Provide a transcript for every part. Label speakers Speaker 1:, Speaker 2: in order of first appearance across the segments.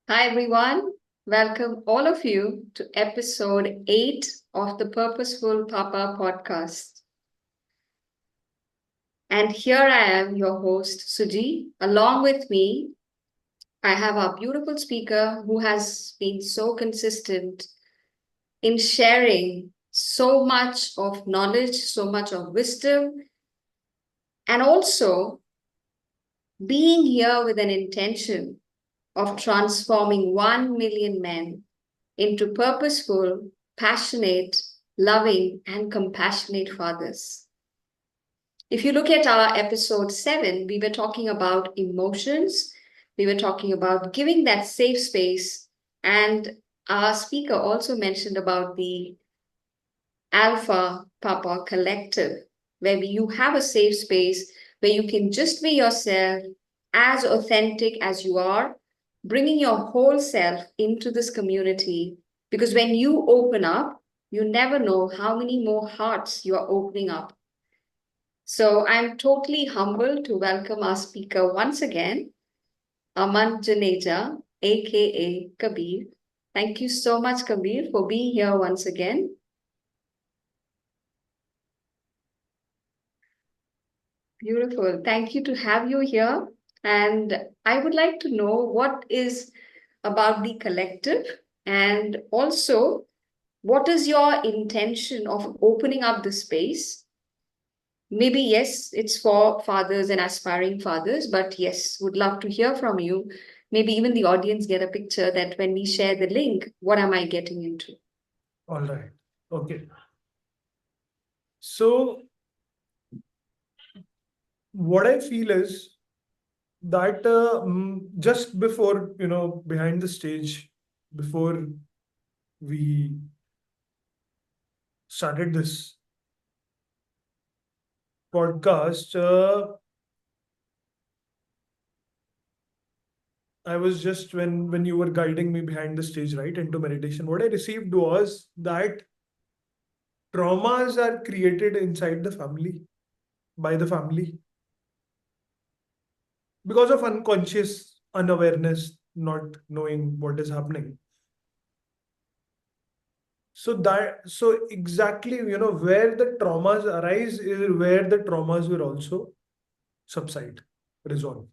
Speaker 1: Hi, everyone. Welcome all of you to episode 8 of the Purposeful Papa Podcast. And here I am, your host, Suji. Along with me, I have our beautiful speaker who has been so consistent in sharing so much of knowledge, so much of wisdom, and also being here with an intention of transforming 1 million men into purposeful, passionate, loving, and compassionate fathers. If you look at our episode 7, we were talking about emotions, we were talking about giving that safe space, and our speaker also mentioned about the Alpha Papa Collective, where you have a safe space where you can just be yourself, as authentic as you are, bringing your whole self into this community. Because when you open up, you never know how many more hearts you are opening up. So I'm totally humbled to welcome our speaker once again, Aman Janeja, aka Kabir. Thank you so much, Kabir, for being here once again. Beautiful. Thank you to have you here. And I would like to know what is about the collective and also what is your intention of opening up the space? Maybe, yes, it's for fathers and aspiring fathers, but yes, would love to hear from you. Maybe even the audience get a picture that when we share the link, what am I getting into?
Speaker 2: All right. Okay. So what I feel is that just before, behind the stage, before we started this podcast, I was just when you were guiding me behind the stage, right, into meditation, what I received was that traumas are created inside the family by the family because of unconscious unawareness, not knowing what is happening. So exactly, where the traumas arise is where the traumas will also subside, resolve.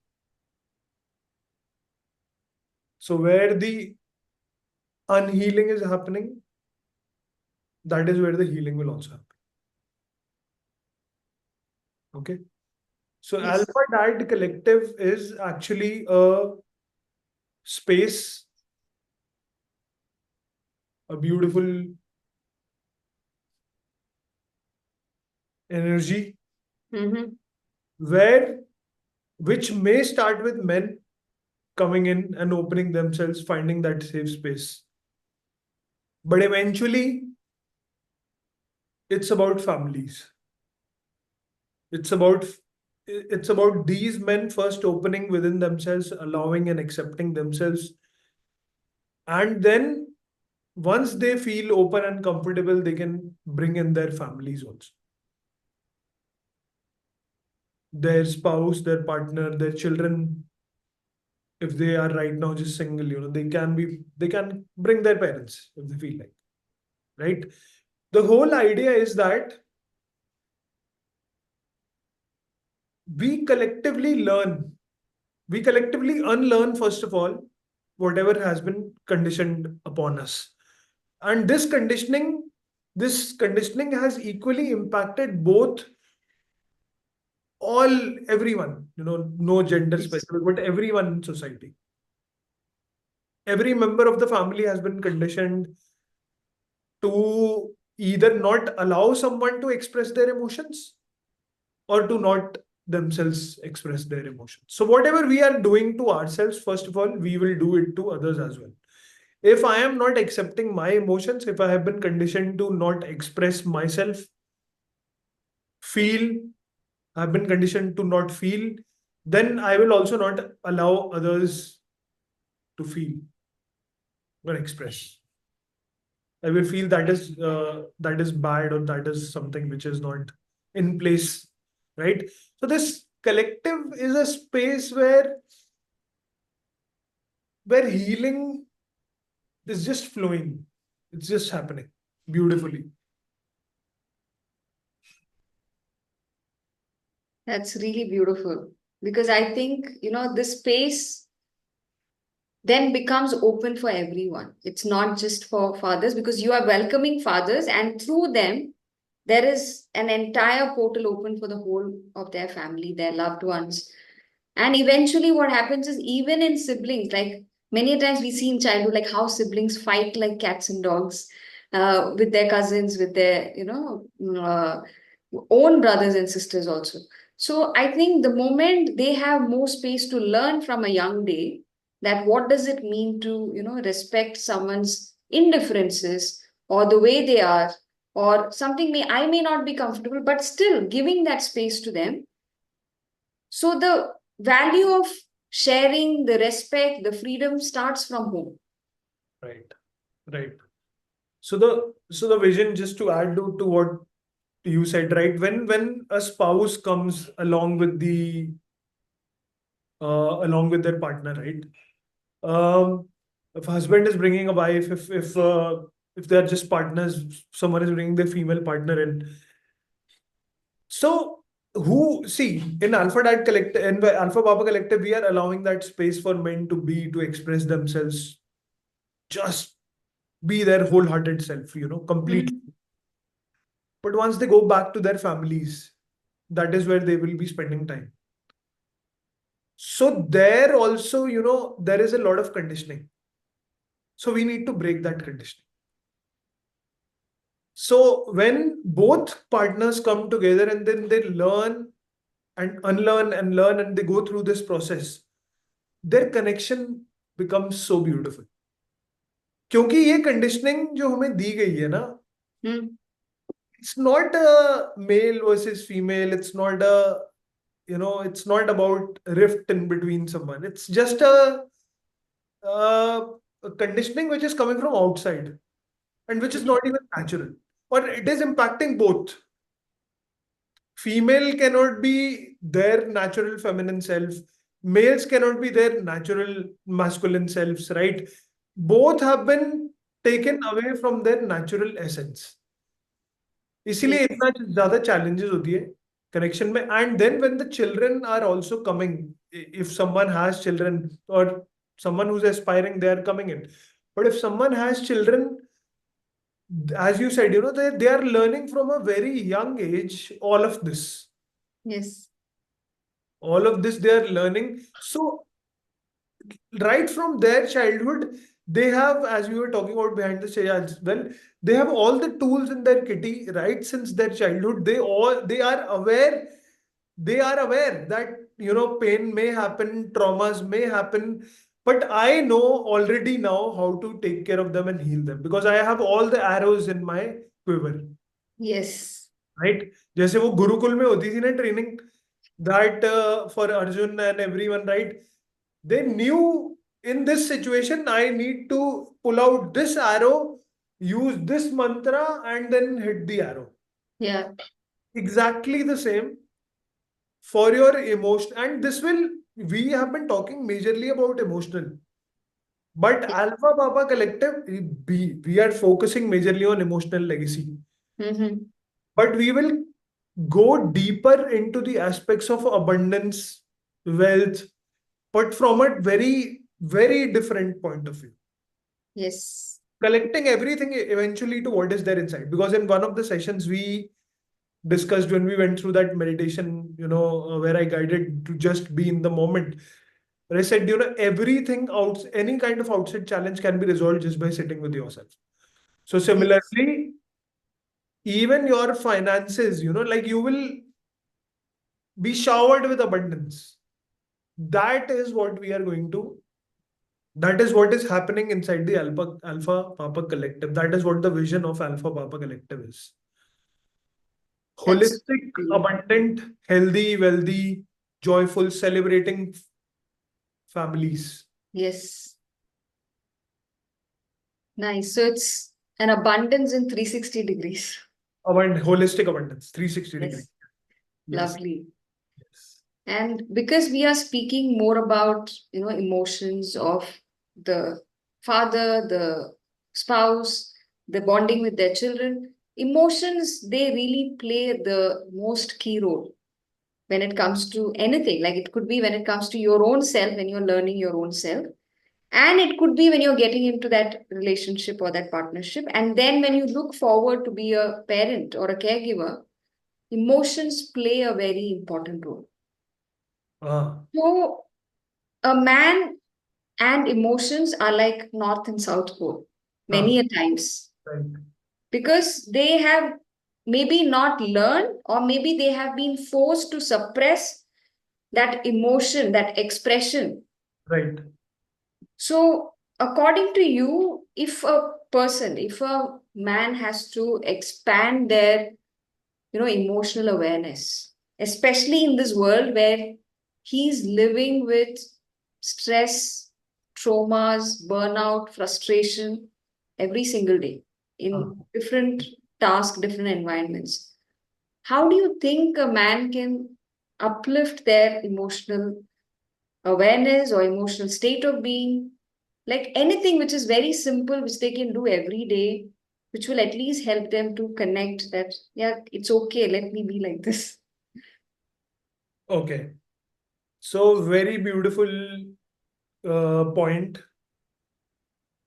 Speaker 2: So where the unhealing is happening, that is where the healing will also happen. Okay. So
Speaker 1: Yes.
Speaker 2: Alpha Dad Collective is actually a space, a beautiful energy
Speaker 1: Mm-hmm.
Speaker 2: where which may start with men coming in and opening themselves, finding that safe space. But eventually it's about families. It's about it's about these men first opening within themselves, allowing and accepting themselves, and then once they feel open and comfortable, they can bring in their families also, their spouse, their partner, their children. If they are right now just single, they can bring their parents if they feel like, right? The whole idea is that we collectively learn, we collectively unlearn, first of all, whatever has been conditioned upon us. And this conditioning has equally impacted both all everyone, no gender
Speaker 1: Yes.
Speaker 2: specific, but everyone in society. Every member of the family has been conditioned to either not allow someone to express their emotions or to not themselves express their emotions. So whatever we are doing to ourselves, first of all, we will do it to others as well. If I am not accepting my emotions, if I have been conditioned to not express myself, feel, I've been conditioned to not feel, then I will also not allow others to feel or express. I will feel that is bad, or that is something which is not in place, right? So this collective is a space where where healing is just flowing. It's just happening beautifully.
Speaker 1: That's really beautiful because I think, this space then becomes open for everyone. It's not just for fathers because you are welcoming fathers, and through them, there is an entire portal open for the whole of their family, their loved ones. And eventually, what happens is, even in siblings, like many times we see in childhood, like how siblings fight like cats and dogs with their cousins, with their, own brothers and sisters also. So I think the moment they have more space to learn from a young day, that what does it mean to, respect someone's indifferences or the way they are, or something I may not be comfortable, but still giving that space to them. So the value of sharing, the respect, the freedom starts from home.
Speaker 2: Right. Right. So the vision, just to add to what you said, right? When a spouse comes along with their partner, right? If husband is bringing a wife, if they're just partners, someone is bringing their female partner in. So who see in Alpha Dad Collective and Alpha Papa Collective, we are allowing that space for men to express themselves, just be their wholehearted self, completely.
Speaker 1: Mm.
Speaker 2: But once they go back to their families, that is where they will be spending time. So there also, there is a lot of conditioning. So we need to break that conditioning. So when both partners come together and then they learn and unlearn and learn and they go through this process, their connection becomes so beautiful. क्योंकि ये conditioning जो हमें दी गई है ना, it's not a male versus female. It's not about rift in between someone. It's just a conditioning which is coming from outside and which is not even natural, or it is impacting both. Female cannot be their natural feminine self. Males cannot be their natural masculine selves, right? Both have been taken away from their natural essence. इसीलिए
Speaker 1: Yes.
Speaker 2: इतना ज्यादा challenges होती है connection में. And then when the children are also coming, if someone has children or someone who's aspiring, they are coming in. But if someone has children, as you said, they are learning from a very young age all of this.
Speaker 1: Yes.
Speaker 2: All of this they are learning. So right from their childhood, they have, as we were talking about behind the stage as well, they have all the tools in their kitty right since their childhood. They are aware that pain may happen, traumas may happen, but I know already now how to take care of them and heal them because I have all the arrows in my quiver.
Speaker 1: Yes.
Speaker 2: Right? जैसे वो गुरुकुल में होती थी ना training, that for Arjun and everyone, right? They knew in this situation, I need to pull out this arrow, use this mantra, and then hit the arrow.
Speaker 1: Yeah.
Speaker 2: Exactly the same for your emotion. And we have been talking majorly about emotional. But Alpha Papa Collective, we are focusing majorly on emotional legacy.
Speaker 1: Mm-hmm.
Speaker 2: But we will go deeper into the aspects of abundance, wealth, but from a very, very different point of view.
Speaker 1: Yes.
Speaker 2: Collecting everything eventually to what is there inside. Because in one of the sessions we discussed when we went through that meditation, where I guided to just be in the moment. Where I said, everything any kind of outside challenge can be resolved just by sitting with yourself. So
Speaker 1: Yes.
Speaker 2: similarly, even your finances, like you will be showered with abundance. That is what we are going to That is what is happening inside the Alpha Papa Collective. That is what the vision of Alpha Papa Collective is.
Speaker 1: That's
Speaker 2: Holistic,
Speaker 1: great.
Speaker 2: abundant, healthy, wealthy, joyful, celebrating families.
Speaker 1: Yes. Nice. So it's an abundance in 360 degrees.
Speaker 2: Holistic abundance, 360 degree.
Speaker 1: Yes.
Speaker 2: Yes.
Speaker 1: Lovely.
Speaker 2: Yes.
Speaker 1: And because we are speaking more about, emotions of the father, the spouse, the bonding with their children. Emotions, they really play the most key role when it comes to anything. Like it could be when it comes to your own self, when you're learning your own self. And it could be when you're getting into that relationship or that partnership. And then when you look forward to be a parent or a caregiver, emotions play a very important role.
Speaker 2: Ah,
Speaker 1: So, a man and emotions are like North and South Pole
Speaker 2: ah,
Speaker 1: many a times
Speaker 2: right,
Speaker 1: because they have maybe not learned or maybe they have been forced to suppress that emotion, that expression.
Speaker 2: right.
Speaker 1: So, according to you, if a man has to expand their, emotional awareness, especially in this world where he's living with stress, traumas, burnout, frustration every single day
Speaker 2: Ah.
Speaker 1: in different tasks, different environments. How do you think a man can uplift their emotional awareness or emotional state of being, like anything which is very simple which they can do every day, which will at least help them to connect that, yeah, it's okay, let me be like this.
Speaker 2: Okay. So very beautiful point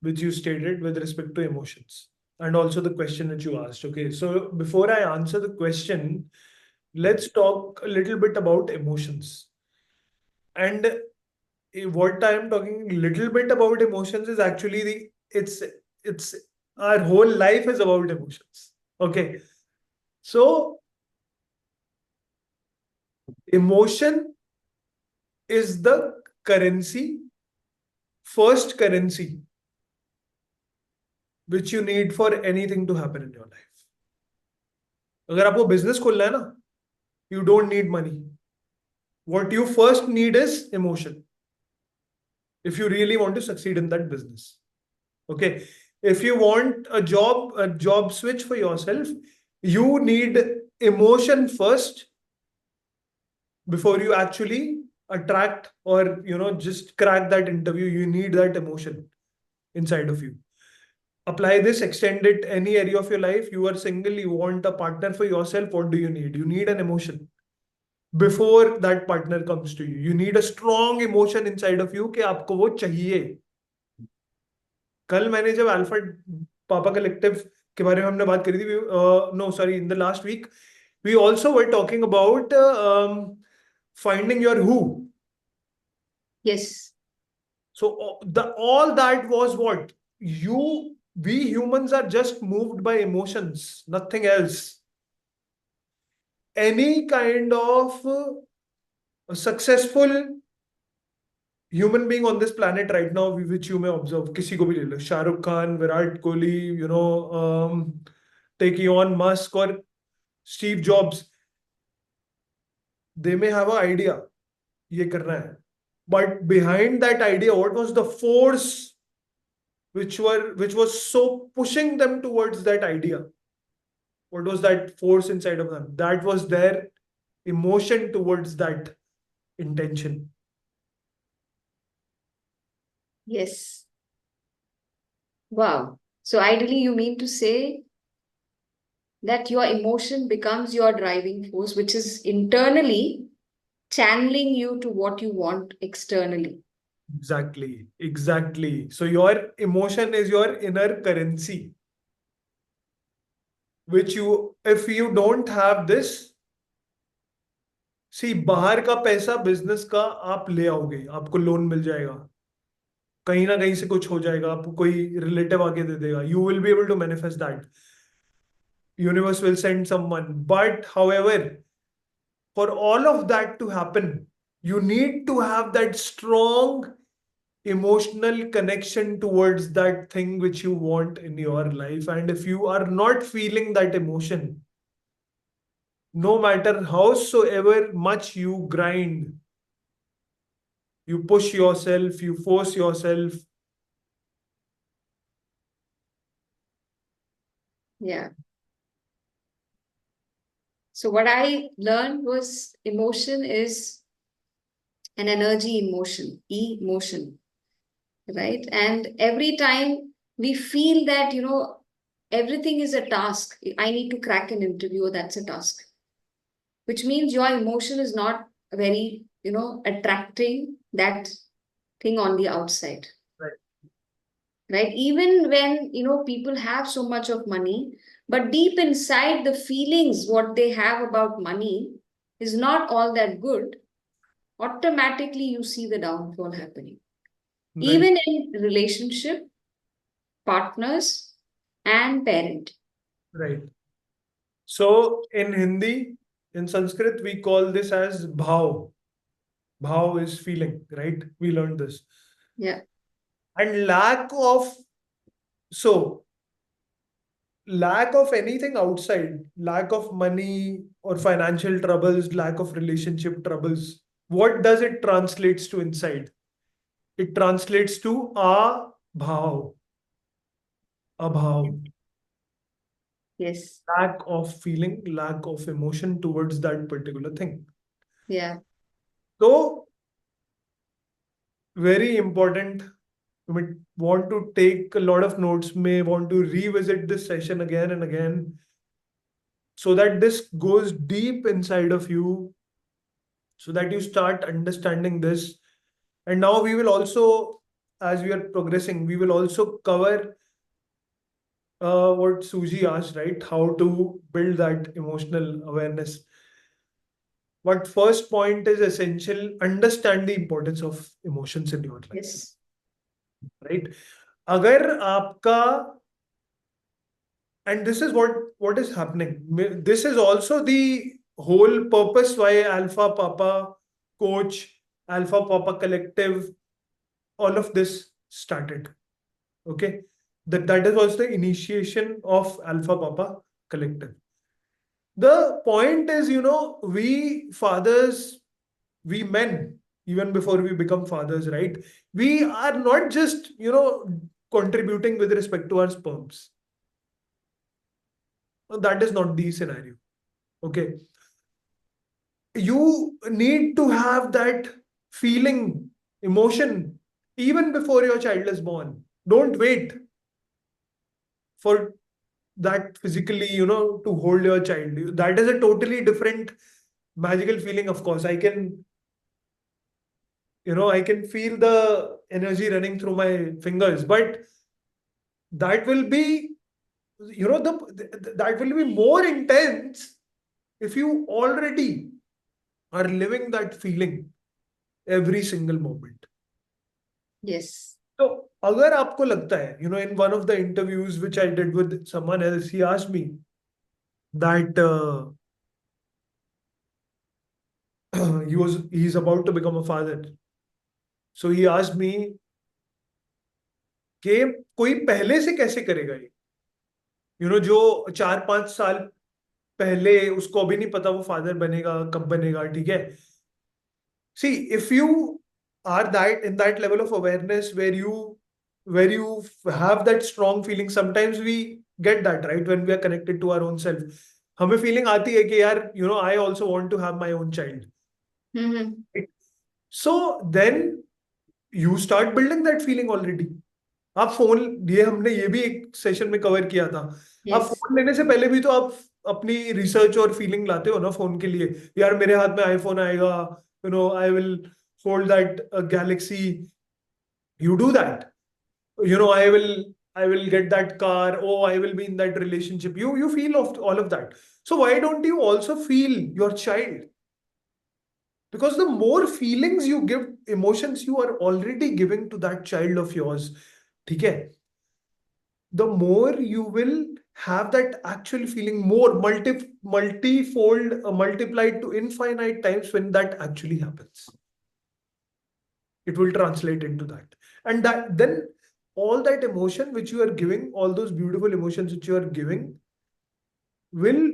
Speaker 2: which you stated with respect to emotions and also the question that you asked. Okay. So before I answer the question, let's talk a little bit about emotions. And what I'm talking little bit about emotions is actually it's our whole life is about emotions. Okay. So emotion is the currency, first currency which you need for anything to happen in your life. अगर आपको business खोलना है ना, you don't need money. What you first need is emotion if you really want to succeed in that business. Okay. If you want a job switch for yourself, you need emotion first before you actually attract or just crack that interview. You need that emotion inside of you. Apply this, extend it any area of your life. You are single, you want a partner for yourself. What do you need? You need an emotion before that partner comes to you. You need a strong emotion inside of you कि आपको वो चाहिए. कल मैंने जब alpha पापा collective के बारे में हमने बात करी थी, no sorry, in the last week we also were talking about finding your who.
Speaker 1: Yes.
Speaker 2: So the all that was what you we humans are just moved by emotions, nothing else. Any kind of successful human being on this planet right now, which you may observe, किसी को भी ले लो, Shahrukh Khan, Virat Kohli, take on Musk or Steve Jobs, they may have an idea ये करना है, but behind that idea, what was the force which was so pushing them towards that idea? What was that force inside of them? That was their emotion towards that intention.
Speaker 1: Yes. Wow. So ideally you mean to say that your emotion becomes your driving force, which is internally channeling you to what you want externally.
Speaker 2: Exactly, exactly. So your emotion is your inner currency, which you, if you don't have this, see, बाहर का पैसा business का आप ले आओगे, आपको loan मिल जाएगा, कहीं ना कहीं से कुछ हो जाएगा, आपको कोई रिलेटिव आके दे देगा, you will be able to manifest that. Universe will send someone. But however, for all of that to happen, you need to have that strong emotional connection towards that thing which you want in your life. And if you are not feeling that emotion, no matter howsoever much you grind, you push yourself, you force yourself.
Speaker 1: Yeah. So what I learned was emotion is an energy emotion, emotion. right? And every time we feel that, everything is a task. I need to crack an interview, that's a task, which means your emotion is not very, attracting that thing on the outside,
Speaker 2: Right.
Speaker 1: right? Even when, people have so much of money, but deep inside the feelings, what they have about money is not all that good, automatically you see the downfall happening.
Speaker 2: Right.
Speaker 1: Even in relationship, partners, and parent.
Speaker 2: Right. So in Hindi, in Sanskrit, we call this as bhav. Bhav is feeling, right? We learned this.
Speaker 1: Yeah.
Speaker 2: And so lack of anything outside, lack of money or financial troubles, lack of relationship troubles, what does it translates to inside? It translates to abhav, abhav,
Speaker 1: Yes.
Speaker 2: lack of feeling, lack of emotion towards that particular thing.
Speaker 1: Yeah.
Speaker 2: So very important. You may want to take a lot of notes, may want to revisit this session again and again so that this goes deep inside of you, so that you start understanding this. And now we will also, as we are progressing, we will also cover what Suji asked, right? How to build that emotional awareness. But first point is essential, understand the importance of emotions in your life,
Speaker 1: Yes.
Speaker 2: right? अगर आपका, and this is what is happening. This is also the whole purpose why Alpha Papa Coach, Alpha Papa Collective, all of this started. Okay, that is also the initiation of Alpha Papa Collective. The point is, we fathers, we men, even before we become fathers, right? We are not just, contributing with respect to our sperms. That is not the scenario. Okay. You need to have that feeling, emotion, even before your child is born. Don't wait for that physically, to hold your child. That is a totally different magical feeling, of course. I can feel the energy running through my fingers, but that will be, that will be more intense if you already are living that feeling every single moment.
Speaker 1: Yes.
Speaker 2: So अगर आपको लगता है, in one of the interviews which I did with someone else, he asked me that he's about to become a father. So he asked me कि कोई पहले से कैसे करेगा ये, जो 4-5 साल पहले उसको अभी नहीं पता वो फादर बनेगा कब बनेगा, ठीक है. See, if you are that in that level of awareness where you have that strong feeling, sometimes we get that, right, when we are connected to our own self. हमें feeling आती है कि यार, I also want to have my own child.
Speaker 1: Mm-hmm.
Speaker 2: Right? So then you start building that feeling already. आप phone, ये हमने ये भी एक सेशन में कवर किया था. आप
Speaker 1: Yes.
Speaker 2: फोन लेने से पहले भी तो आप अपनी रिसर्च और फीलिंग लाते हो ना फोन के लिए. यार मेरे हाथ में आईफोन आएगा, I will hold that Galaxy. You do that. I will get that car. Oh, I will be in that relationship. You feel of all of that. So why don't you also feel your child? Because the more feelings you give, emotions you are already giving to that child of yours, ठीक है, the more you will have that actual feeling, more multifold, multiplied to infinite times when that actually happens. It will translate into that. And that then all that emotion which you are giving, all those beautiful emotions which you are giving, will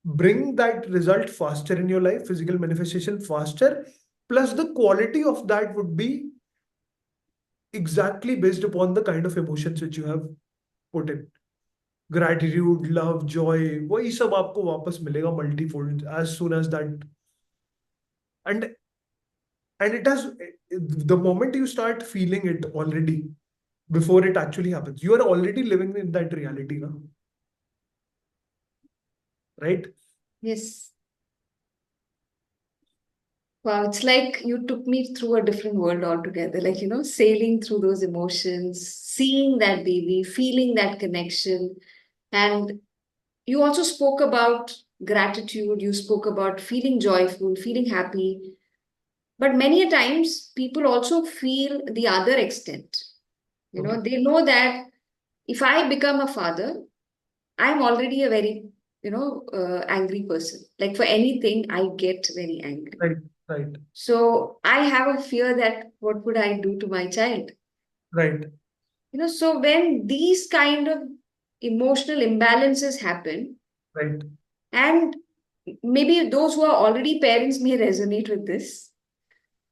Speaker 2: bring that result faster in your life, physical manifestation faster. Plus, the quality of that would be exactly based upon the kind of emotions which you have put in. Gratitude, love, joy, वही सब आपको वापस मिलेगा multifold as soon as that. And And it has, the moment you start feeling it already, before it actually happens, you are already living in that reality now. Right?
Speaker 1: Yes. Wow, it's like you took me through a different world altogether. Like, sailing through those emotions, seeing that baby, feeling that connection. And you also spoke about gratitude, you spoke about feeling joyful, feeling happy. But many a times people also feel the other extent.
Speaker 2: Okay.
Speaker 1: They know that if I become a father, I'm already a very, angry person. Like for anything, I get very angry.
Speaker 2: Right. Right.
Speaker 1: So I have a fear that what would I do to my child?
Speaker 2: Right.
Speaker 1: So when these kind of emotional imbalances happen,
Speaker 2: Right.
Speaker 1: and maybe those who are already parents may resonate with this,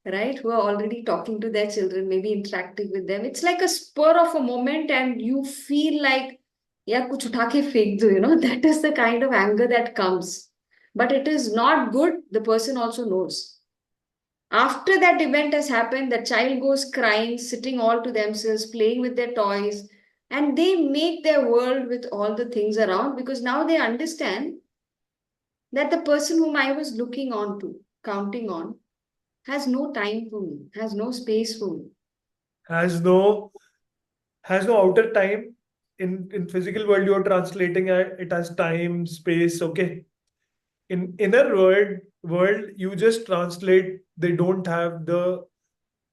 Speaker 1: right? Who are already talking to their children, maybe interacting with them. It's like a spur of a moment, and you feel like, yeah, kuch utha ke fek do, that is the kind of anger that comes. But it is not good. The person also knows. After that event has happened, the child goes crying, sitting all to themselves, playing with their toys, and they make their world with all the things around because now they understand that the person whom I was looking on to, counting on, has no time for me, has no space for me.
Speaker 2: Has no has no outer time. In physical world, you're translating it as time, space. Okay. In inner world, you just translate. They don't have the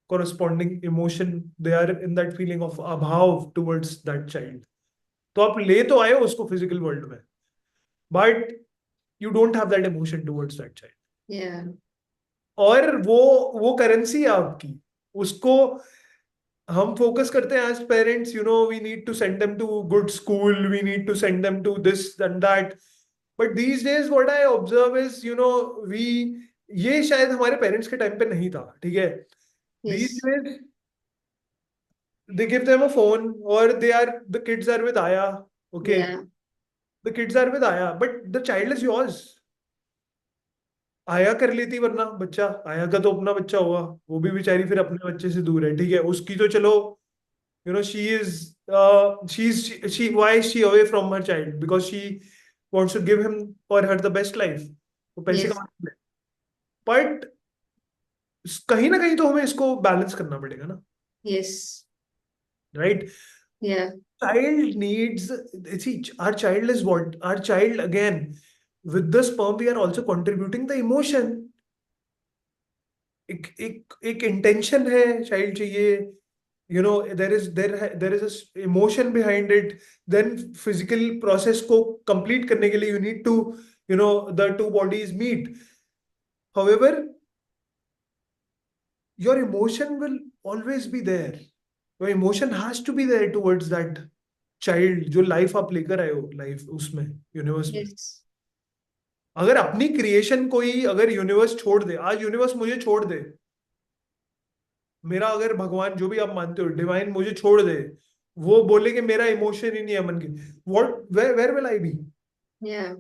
Speaker 2: corresponding emotion. They are in that feeling of abhav towards that child. तो आप ले तो आए हो उसको physical world में, but you don't have that emotion towards that child.
Speaker 1: Yeah.
Speaker 2: और वो करेंसी है आपकी. उसको हम फोकस करते हैं as parents, we need to send them to good school, we need to send them to this and that. But these days what I observe is, we ये शायद हमारे पेरेंट्स के टाइम पे नहीं था. ठीक है. These
Speaker 1: Yes.
Speaker 2: Days they give them a phone, or the kids are with Aya. Okay.
Speaker 1: Yeah.
Speaker 2: The kids are with Aya, but the child is yours. आया कर लेती, वरना बच्चा आया का तो अपना बच्चा होगा. वो भी बेचारी फिर अपने बच्चे से दूर है. ठीक है. उसकी तो चलो, she is she why is she away from her child? Because she wants to give him or her the best life. वो पैसे
Speaker 1: Yes.
Speaker 2: कमाने के लिए. बट कहीं ना कहीं तो हमें इसको बैलेंस करना पड़ेगा ना.
Speaker 1: Yes.
Speaker 2: Right.
Speaker 1: Yeah.
Speaker 2: Child needs, see, our child is what? Our child, again, with the sperm, we are also contributing the emotion. एक intention है, child चाहिए. There is a emotion behind it. Then physical process को complete करने के लिए you need to, the two bodies meet. However, your emotion will always be there. Your emotion has to be there towards that child जो life आप लेकर आए हो, life उसमें, यूनिवर्स में.
Speaker 1: Yes.
Speaker 2: अगर अपनी क्रिएशन को ही अगर यूनिवर्स छोड़ दे, आज यूनिवर्स मुझे छोड़ दे, मेरा अगर भगवान जो भी आप मानते हो डिवाइन मुझे छोड़ दे, वो बोले कि मेरा इमोशन ही नहीं है मन की, what where will I be?
Speaker 1: Yeah.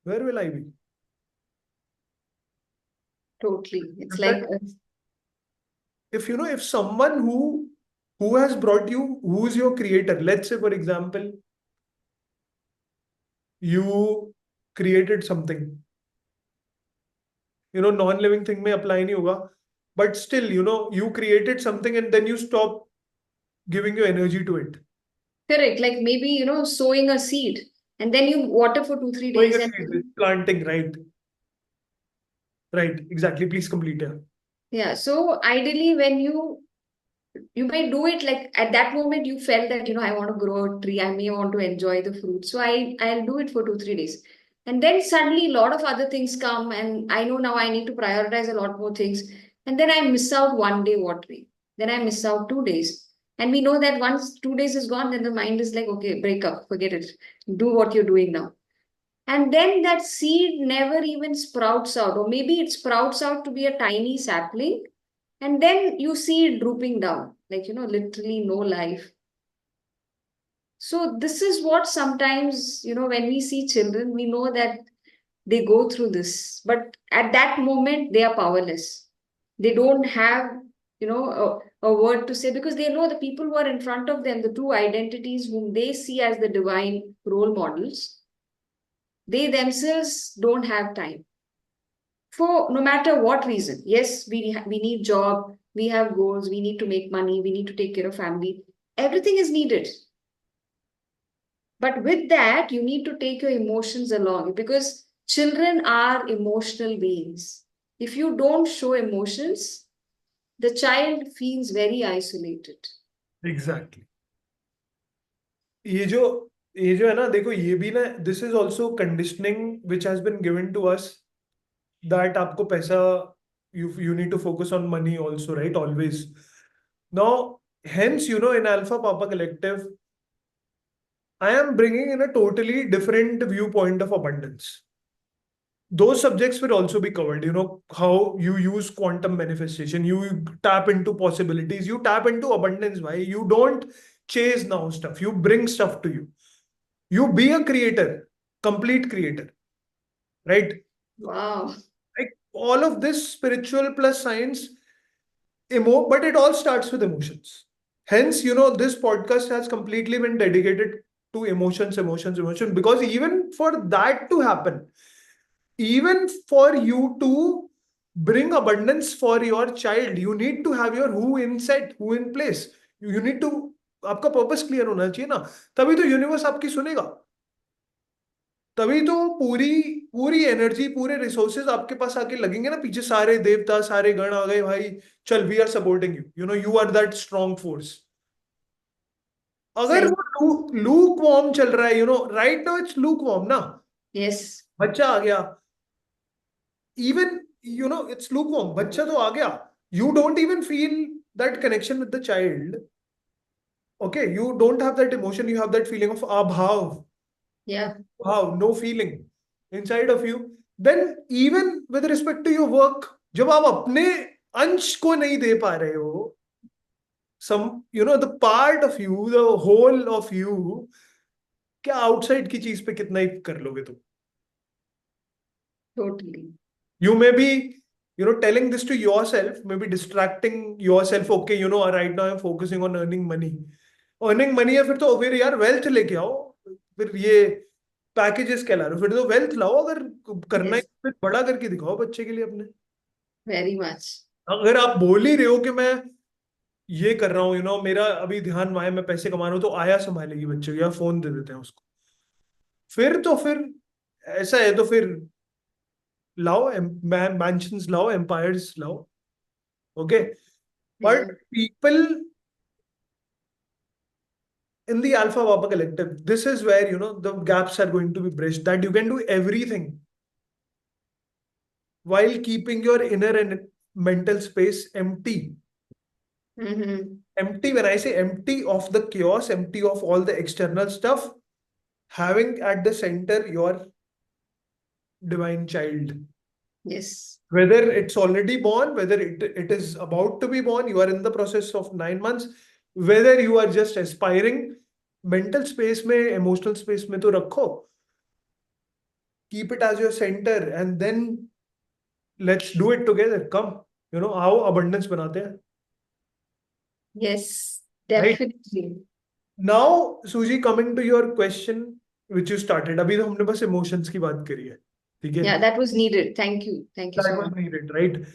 Speaker 2: Where will I be?
Speaker 1: Totally. It's like,
Speaker 2: if if someone who has brought you, who is your creator, let's say for example you created something, non living thing में apply नहीं होगा, but still, you created something and then you stop giving your energy to it.
Speaker 1: correct. Like maybe, sowing a seed and then you water for 2, 3 days
Speaker 2: Sowing a
Speaker 1: and
Speaker 2: seed is planting, right? Right, exactly. Please complete it.
Speaker 1: yeah. So ideally when you may do it like at that moment you felt that I want to grow a tree, I may want to enjoy the fruit, so I'll do it for 2, 3 days, and then suddenly a lot of other things come and I know now I need to prioritize a lot more things, and then I miss out one day watering, then I miss out 2 days, and we know that once 2 days is gone then the mind is like, okay, break up, forget it, do what you're doing now. And then that seed never even sprouts out, or maybe it sprouts out to be a tiny sapling, and then you see it drooping down, like, literally no life. So this is what sometimes, when we see children, we know that they go through this, but at that moment they are powerless. They don't have, a word to say, because they know the people who are in front of them, the two identities whom they see as the divine role models, they themselves don't have time for no matter what reason. Yes, we need job, we have goals, we need to make money, we need to take care of family. Everything is needed. But with that, you need to take your emotions along, because children are emotional beings. If you don't show emotions, the child feels very isolated.
Speaker 2: Exactly. ये जो ये जो है ना, देखो ये भी ना, this is also conditioning which has been given to us, that आपको पैसा, you need to focus on money also, right? Always. Now, hence, in Alpha Papa Collective, I am bringing in a totally different viewpoint of abundance. Those subjects will also be covered. How you use quantum manifestation, you tap into possibilities, you tap into abundance. Why? You don't chase now stuff, you bring stuff to you. You be a creator, complete creator, right?
Speaker 1: Wow.
Speaker 2: Like all of this spiritual plus science, but it all starts with emotions. Hence, this podcast has completely been dedicated to emotions, emotions, emotions, because even for that to happen, even for you to bring abundance for your child, you need to have your who in set, who in place. You need to, आपका purpose clear होना चाहिए ना, तभी तो universe आपकी सुनेगा, तभी तो पूरी पूरी एनर्जी, पूरे रिसोर्सेज आपके पास आके लगेंगे ना, पीछे सारे देवता, सारे गण आ गए भाई, चल we are supporting you, you are that strong force. अगर
Speaker 1: सही.
Speaker 2: वो लूक वॉर्म चल रहा है, right now it's look warm ना,
Speaker 1: Yes.
Speaker 2: बच्चा आ गया, even it's lukewarm, बच्चा तो आ गया, you don't even feel that connection with the child. Okay, you don't have that emotion, you have that feeling of abhav.
Speaker 1: Yeah.
Speaker 2: Wow, no feeling inside of you. Then even with respect to your work, जब आप अपने अंश को नहीं दे पा रहे हो, some the part of you, the whole of you, क्या outside की चीज पे कितना ही कर लोगे तुम?
Speaker 1: Totally.
Speaker 2: You may be telling this to yourself, maybe distracting yourself. Okay, right now I'm focusing on earning money है, फिर यार wealth लेके आओ, फिर ये पैकेजेस क्या ला रहे हो, फिर तो वेल्थ लाओ, अगर करना है
Speaker 1: Yes.
Speaker 2: फिर बड़ा करके दिखाओ बच्चे के लिए अपने.
Speaker 1: Very much.
Speaker 2: अगर आप बोल ही रहे हो कि मैं ये कर रहा हूँ, मेरा अभी ध्यान वहां है, मैं पैसे कमा रहा हूँ, तो आया संभालेगी बच्चे को, या फोन दे देते हैं उसको, फिर ऐसा है तो फिर लाओ, मैंशंस लाओ, एम्पायर्स लाओ. Okay.
Speaker 1: Yeah.
Speaker 2: But people in the Alpha Papa Collective, this is where the gaps are going to be bridged. That you can do everything while keeping your inner and mental space empty.
Speaker 1: Mm-hmm.
Speaker 2: Empty, when I say empty of the chaos, empty of all the external stuff, having at the center your divine child.
Speaker 1: Yes.
Speaker 2: Whether it's already born, whether it is about to be born, you are in the process of 9 months, whether you are just aspiring, mental space में, emotional space में तो रखो. Keep it as your center, and then let's do it together. Come, आओ abundance बनाते हैं.
Speaker 1: Yes.
Speaker 2: Right?
Speaker 1: Definitely.
Speaker 2: Now, Suji, coming to your question, which you started, अभी तो हमने बस emotions की बात करी है, ठीक है?
Speaker 1: Yeah, that was needed. Thank you. Thank you
Speaker 2: That
Speaker 1: so
Speaker 2: was
Speaker 1: much.
Speaker 2: needed, right?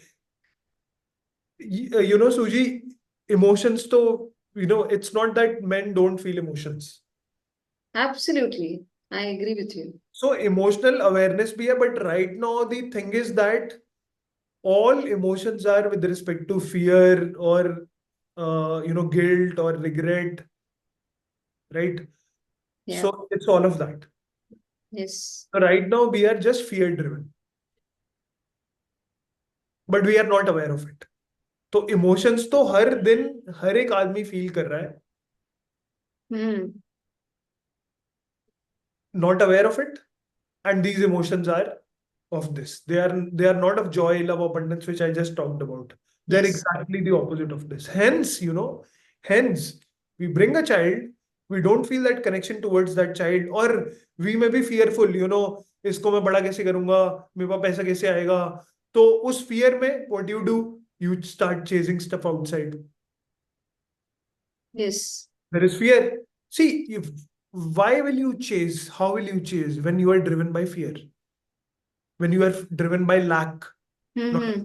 Speaker 2: Suji, emotions to, it's not that men don't feel emotions.
Speaker 1: Absolutely. I agree with you.
Speaker 2: So emotional awareness bhi hai, but right now the thing is that all emotions are with respect to fear or guilt or regret, right?
Speaker 1: Yeah.
Speaker 2: So it's all of that.
Speaker 1: Yes.
Speaker 2: So right now we are just fear driven, but we are not aware of it. तो emotions तो हर दिन हर एक आदमी feel कर रहा है,
Speaker 1: Hmm.
Speaker 2: not aware of it, and these emotions are of this. They are not of joy, love, abundance, which I just talked about. They're
Speaker 1: Yes.
Speaker 2: exactly the opposite of this. Hence we bring a child, we don't feel that connection towards that child, or we may be fearful, इसको मैं बड़ा कैसे करूंगा, मेरे पास पैसा कैसे आएगा. तो उस फियर में what you do, you start chasing stuff outside.
Speaker 1: Yes.
Speaker 2: There is fear. See, why will you chase? How will you chase when you are driven by fear? When you are driven by lack, not
Speaker 1: Mm-hmm.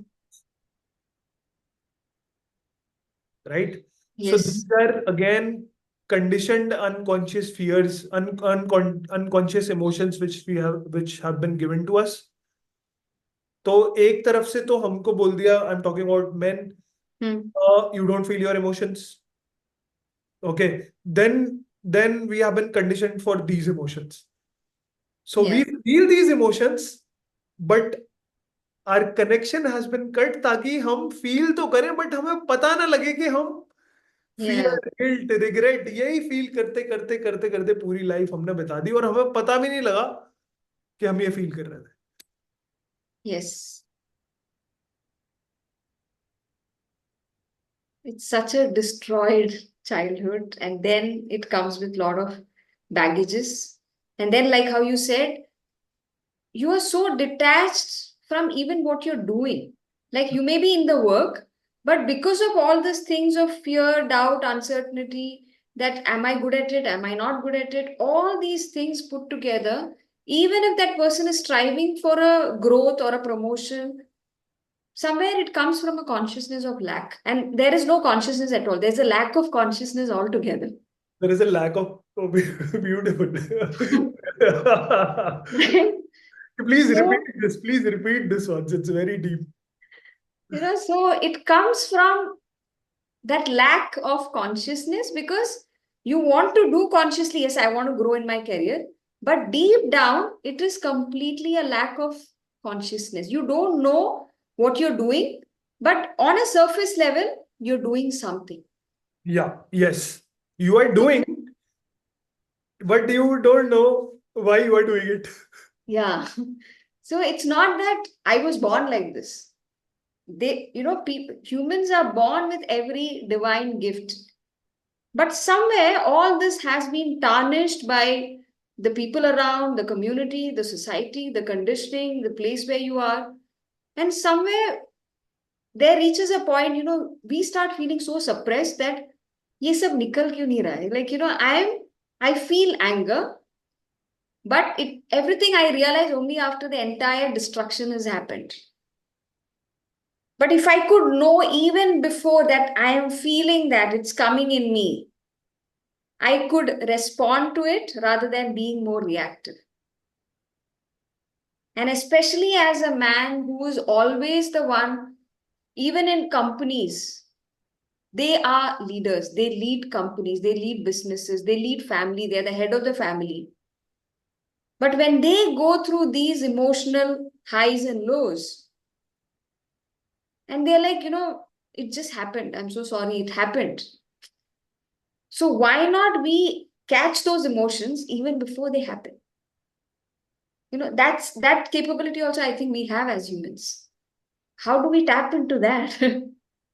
Speaker 2: right? So these
Speaker 1: Yes.
Speaker 2: are again conditioned unconscious fears, unconscious emotions which have been given to us. तो एक तरफ से तो हमको बोल दिया, I am talking about main,
Speaker 1: Hmm.
Speaker 2: you don't feel your emotions. Okay, then we have been conditioned for these emotions. So we
Speaker 1: Yeah.
Speaker 2: feel these emotions, but our connection has been cut ताकि हम feel तो करें but हमें पता ना लगे कि हम
Speaker 1: Yeah.
Speaker 2: फियर, गिल्ट, रिग्रेट यही फील करते करते करते करते पूरी लाइफ हमने बिता दी और हमें पता भी नहीं लगा कि हम ये फील कर रहे थे.
Speaker 1: Yes. It's such a destroyed childhood, and then it comes with a lot of baggages. And then, like how you said, you are so detached from even what you're doing. Like you may be in the work, but because of all these things of fear, doubt, uncertainty, that am I good at it? Am I not good at it? All these things put together, even if that person is striving for a growth or a promotion, somewhere it comes from a consciousness of lack. And there is no consciousness at all. There's a lack of consciousness altogether.
Speaker 2: There is a lack of, oh, beautiful. Please repeat
Speaker 1: So,
Speaker 2: this. Please repeat this once. It's very deep.
Speaker 1: so it comes from that lack of consciousness because you want to do consciously, yes, I want to grow in my career, but deep down it is completely a lack of consciousness. You don't know what you're doing, but on a surface level you're doing something.
Speaker 2: Yeah, yes. You are doing, but you don't know why you are doing it.
Speaker 1: Yeah. So it's not that I was born like this. People, humans are born with every divine gift, but somewhere all this has been tarnished by the people around, the community, the society, the conditioning, the place where you are. And somewhere there reaches a point, we start feeling so suppressed that ये सब निकल क्यों नहीं रहा है? Like, I feel anger, but everything I realize only after the entire destruction has happened. But if I could know even before that I am feeling that it's coming in me, I could respond to it rather than being more reactive. And especially as a man who is always the one, even in companies, they are leaders, they lead companies, they lead businesses, they lead family, they're the head of the family. But when they go through these emotional highs and lows, and they're like, it just happened. I'm so sorry, it happened. So why not we catch those emotions even before they happen? That's that capability also I think we have as humans. How do we tap into that?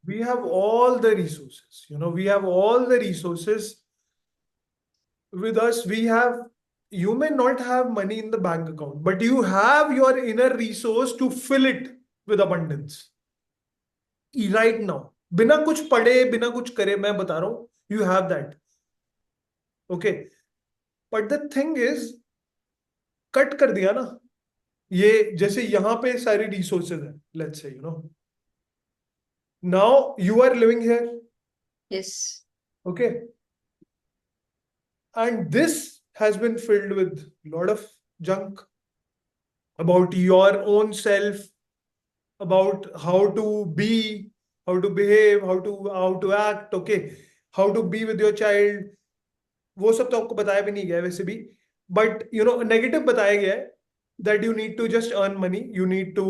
Speaker 2: We have all the resources. We have all the resources with us. You may not have money in the bank account, but you have your inner resource to fill it with abundance. Right now. बिना कुछ पढ़े, बिना कुछ करे, मैं बता रहा हूं, you have that. Okay. But the thing is, cut कर दिया ना. ये जैसे यहाँ पे सारी रिसोर्सेज है, let's say, now you are living here.
Speaker 1: Yes.
Speaker 2: Okay. And this has been filled with a lot of junk about your own self, about how to be, how to behave, how to act, okay, how to be with your child. वो सब तो आपको बताया भी नहीं गया है वैसे भी, बट नेगेटिव बताया गया है that you need to just earn money, you need to,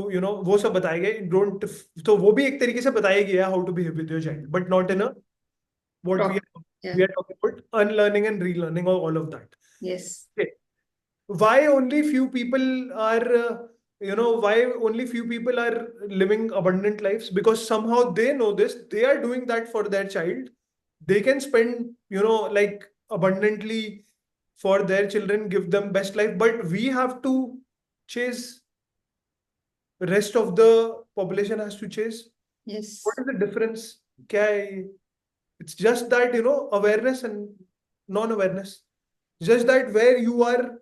Speaker 2: वो सब बताया गया है. Don't, तो वो भी एक तरीके से बताया गया है how to behave with your child, but not in a what we
Speaker 1: Prop.
Speaker 2: are
Speaker 1: Yeah.
Speaker 2: we are talking about unlearning and relearning all of that.
Speaker 1: Yes.
Speaker 2: Okay. Why only few people are why only few people are living abundant lives? Because somehow they know this, they are doing that for their child. They can spend like abundantly for their children, give them best life, but we have to chase, rest of the population has to chase. What
Speaker 1: Yes.
Speaker 2: is the difference? क्या है ये? It's just that, awareness and non-awareness. Just that where you are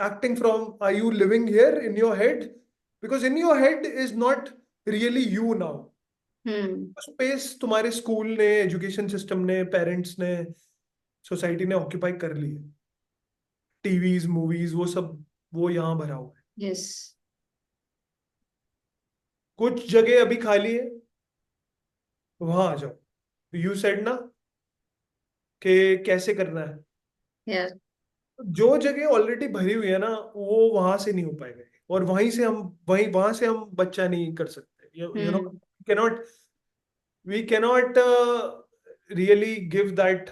Speaker 2: acting from, are you living here in your head? Because in your head is not really you now. Space तुम्हारे school ने, education system ने, parents ने, society ने occupy कर ली है. TVs, movies, वो सब, वो यहाँ भरा हुआ है.
Speaker 1: Yes.
Speaker 2: कुछ जगह अभी खाली है, वहां आ जाओ. यू सेड ना कि कैसे करना है.
Speaker 1: Yeah.
Speaker 2: जो जगह ऑलरेडी भरी हुई है ना, वो वहां से नहीं हो पाएगा. और वहां से हम बच्चा नहीं कर सकते. You know, cannot we cannot really give that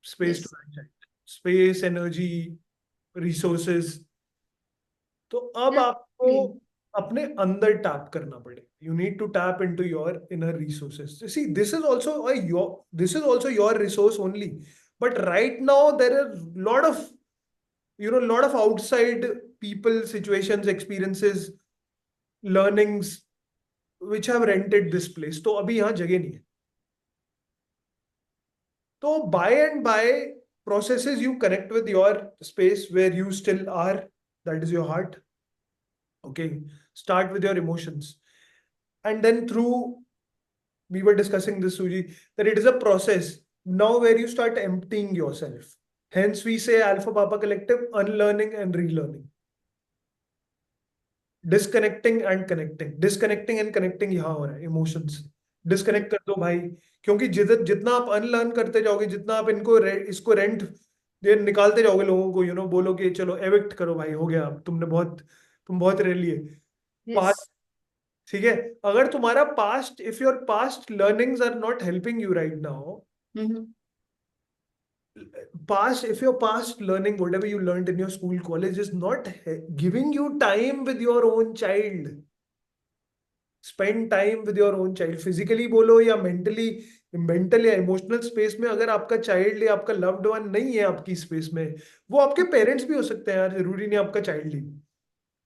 Speaker 2: space to
Speaker 1: Yes.
Speaker 2: that child. Space, energy, resources. तो अब आपको
Speaker 1: Exactly.
Speaker 2: अपने अंदर टैप करना पड़ेगा. You need to tap into your inner resources. See, this is also your resource only. But right now there are lot of outside people, situations, experiences, learnings which have rented this place. तो अभी यहाँ जगह नहीं है. So by and by processes, you connect with your space where you still are, that is your heart. Okay. Start with your emotions. And then we were discussing this, Suji, that it is a process now where you start emptying yourself. Hence we say Alpha Papa Collective, unlearning and relearning. Disconnecting and connecting यहाँ हो रहा है emotions. Disconnect कर दो भाई. क्योंकि जितना आप अनलर्न करते जाओगे, जितना आप इसको रेंट निकालते जाओगे लोगों को, बोलो कि चलो एविक्ट करो भाई, हो गया, तुम बहुत रह लिए पास्ट.
Speaker 1: Yes.
Speaker 2: ठीक है. अगर तुम्हारा past, if your past learnings are not helping you right now, if your past learning, whatever you learned in your school, college, is not giving you time with your own child, spend time with your own child. Physically बोलो या mentally, mental या emotional space में अगर आपका child या आपका loved one नहीं है आपकी स्पेस में, वो आपके पेरेंट्स भी हो सकते हैं यार, जरूरी नहीं आपका चाइल्ड ही.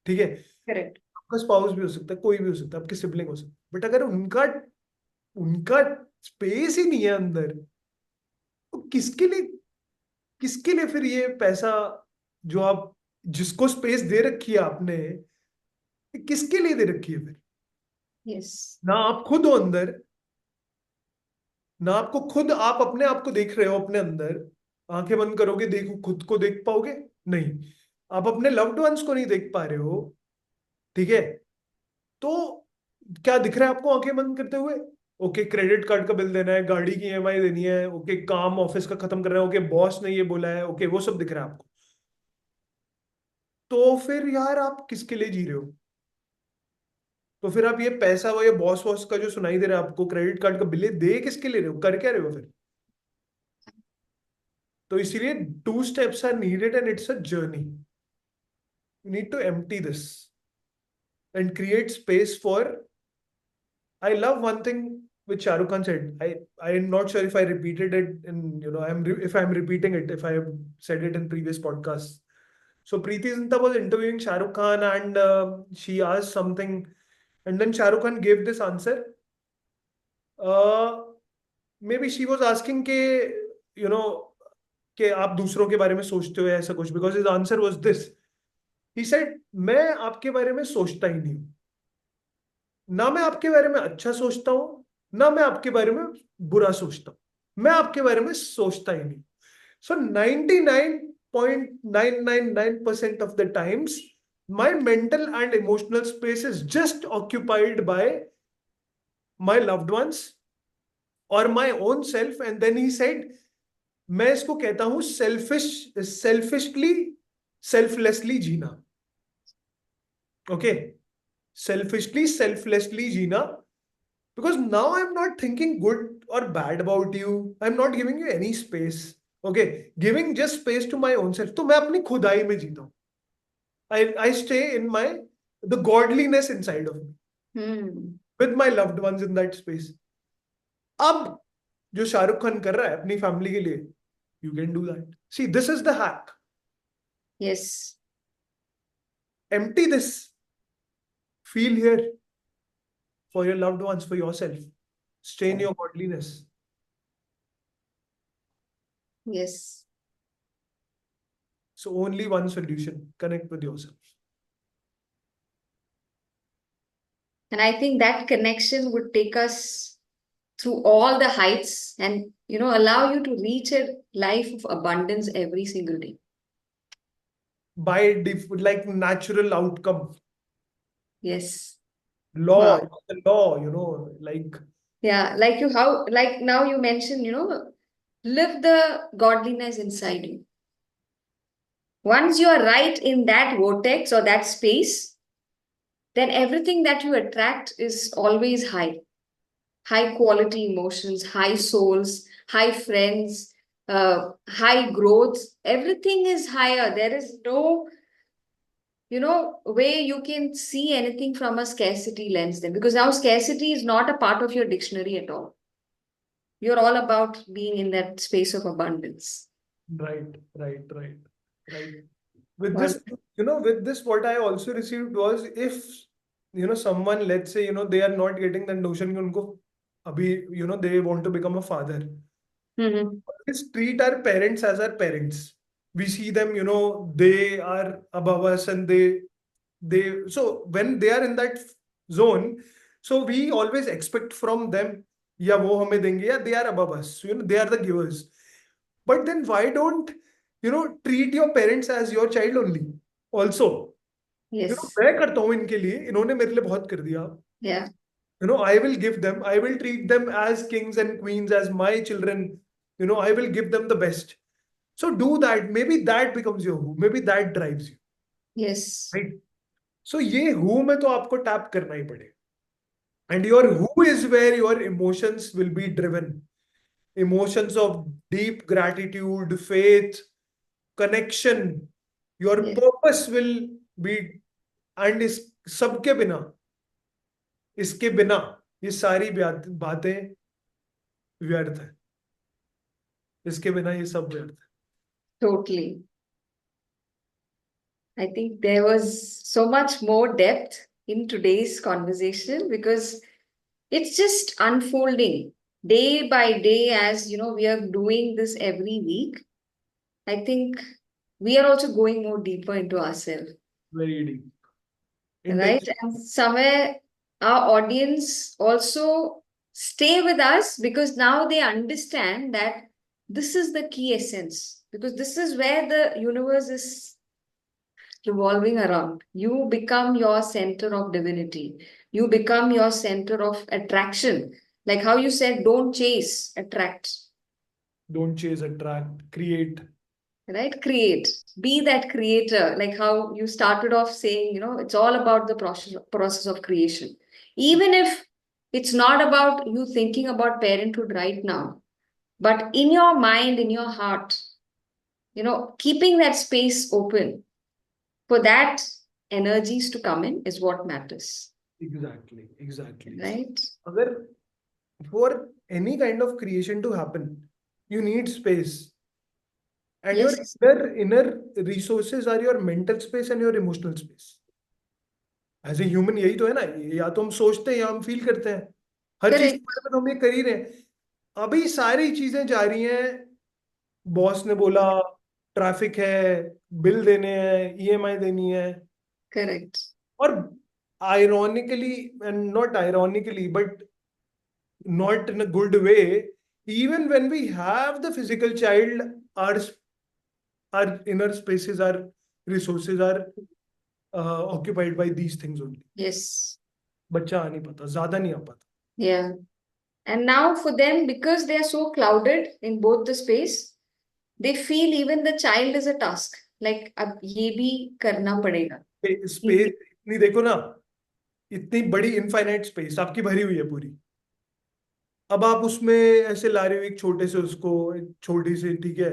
Speaker 2: ठीक है.
Speaker 1: Correct.
Speaker 2: आपका स्पाउस भी हो सकता है, कोई भी हो सकता है, आपके सिबलिंग हो सकता है. बट अगर उनका उनका स्पेस ही नहीं है अंदर, तो किसके लिए फिर ये पैसा जो आप, जिसको स्पेस दे रखी है आपने, किसके लिए दे रखी है फिर?
Speaker 1: Yes.
Speaker 2: ना आप खुद हो अंदर, ना आपको खुद, आप अपने आप को देख रहे हो अपने अंदर. आंखें बंद करोगे, देखो खुद को देख पाओगे नहीं. आप अपने लव्ड वंस को नहीं देख पा रहे हो. ठीक है. तो क्या दिख रहा है आपको आंखें बंद करते हुए? ओके, क्रेडिट कार्ड का बिल देना है, गाड़ी की ईएमआई देनी है, ओके, काम ऑफिस का खत्म करना है, ओके, बॉस ने ये बोला है, ओके, वो सब दिख रहा है आपको. तो फिर यार आप किसके लिए जी रहे हो? तो फिर आप ये पैसा, वो ये बॉस वॉस का जो सुनाई दे रहा है आपको, क्रेडिट कार्ड का बिल, दे किसके लिए रहे हो, कर क्या रहे हो फिर? तो इसीलिए 2 steps are needed and it's a journey. You need to empty this and create space for. I love one thing which Shah Rukh Khan said. I'm not sure if I repeated it in, if I'm repeating it, if I have said it in previous podcasts. So Preeti Zinta was interviewing Shah Rukh Khan, and she asked something, and then Shah Rukh Khan gave this answer. Maybe she was asking के, you know, कि आप दूसरों के बारे में सोचते हो या ऐसा कुछ, because his answer was this. He said, मैं आपके बारे में सोचता ही नहीं हूँ. ना मैं आपके बारे में अच्छा सोचता हूं, ना मैं आपके बारे में बुरा सोचता हूं. मैं आपके बारे में सोचता ही नहीं. सो 99.999% of the times my mental and emotional space is just occupied by my loved ones or my own self. And then he said, मैं इसको कहता हूं सेल्फिशली, सेल्फलेसली जीना. ओके. Selfishly, selflessly जीना. Because now I'm not thinking good or bad about you. I'm not giving you any space. Okay. Giving just space to my own self. तो मैं अपनी खुदाई में जीता हूँ. I stay in the godliness inside of me. With my loved ones in that space. अब जो शाहरुख खान कर रहा है अपनी फैमिली के लिए, you can do that. See, this is the hack.
Speaker 1: Yes.
Speaker 2: empty this. Feel here for your loved ones, for yourself. Stay in your godliness.
Speaker 1: Yes.
Speaker 2: So only one solution, connect with yourself.
Speaker 1: And I think that connection would take us through all the heights and, allow you to reach a life of abundance every single day.
Speaker 2: Like natural outcome.
Speaker 1: Yes.
Speaker 2: Law,
Speaker 1: Wow.
Speaker 2: the law, like
Speaker 1: Yeah. Like now you mentioned, live the godliness inside you. Once you are right in that vortex or that space, then everything that you attract is always high quality emotions, high souls, high friends, high growth. Everything is higher. There is no, way you can see anything from a scarcity lens then, because now scarcity is not a part of your dictionary at all. You're all about being in that space of abundance.
Speaker 2: right. With
Speaker 1: Well,
Speaker 2: this, what I also received was, if someone, let's say, they are not getting that notion कि उनको अभी they want to become a father.
Speaker 1: mhm.
Speaker 2: Always treat our parents as our parents. We see them, they are above us, and so when they are in that zone, so we always expect from them, या वो हमें देंगे, या they are above us. So, they are the givers. But then why don't treat your parents as your child only? Also,
Speaker 1: Yes.
Speaker 2: मैं करता हूँ इनके लिए, इन्होंने मेरे लिए बहुत कर दिया.
Speaker 1: Yeah.
Speaker 2: I will give them, I will treat them as kings and queens, as my children. I will give them the best. So do that. Maybe that becomes your who. Maybe that drives you.
Speaker 1: Yes.
Speaker 2: Right? So ये who में तो आपको tap करना ही पड़ेगा. And your who is where your emotions will be driven. Emotions of deep gratitude, faith, connection. Your
Speaker 1: Yes.
Speaker 2: purpose will be, and इस सबके बिना, इसके बिना ये सारी बातें व्यर्थ है. इसके बिना ये सब व्यर्थ है.
Speaker 1: Totally. I think there was so much more depth in today's conversation because it's just unfolding day by day as we are doing this every week. I think we are also going more deeper into ourselves,
Speaker 2: Very deep.
Speaker 1: right?
Speaker 2: Intention.
Speaker 1: And somewhere our audience also stay with us because now they understand that this is the key essence, because this is where the universe is revolving around. You become your center of divinity. You become your center of attraction. Like how you said, don't chase, attract.
Speaker 2: Don't chase, attract, create.
Speaker 1: Right? Create. Be that creator. Like how you started off saying, it's all about the process of creation. Even if it's not about you thinking about parenthood right now, but in your mind, in your heart, keeping that space open for that energies to come in is what matters.
Speaker 2: Exactly.
Speaker 1: Right?
Speaker 2: Agar for any kind of creation to happen, you need space. And your
Speaker 1: Yes,
Speaker 2: inner resources are your mental space and your emotional space. As a human, यही तो है ना, या तो हम सोचते हैं या हम फील करते हैं. हर चीज के
Speaker 1: correct,
Speaker 2: बारे में तो हम ये कर ही रहे हैं. अभी सारी चीजें जा रही हैं. बॉस ने बोला, ट्रैफिक है, बिल देने हैं, ईएमआई देनी है.
Speaker 1: correct.
Speaker 2: और ironically, and not ironically, but not in a good way, even when we have the physical child, our inner spaces, our resources are occupied by these things only.
Speaker 1: Yes,
Speaker 2: बच्चा आ नहीं पाता, ज्यादा नहीं आ पाता.
Speaker 1: yeah. And now for them, because they are so clouded in both the space, they feel even the child is a task. Like, अब ये भी करना पड़ेगा.
Speaker 2: स्पेस इतनी देखो ना, इतनी बड़ी इनफाइनाइट स्पेस आपकी भरी हुई है पूरी. अब आप उसमें ऐसे ला रहे हो एक छोटे से उसको, एक छोटी सी, ठीक है.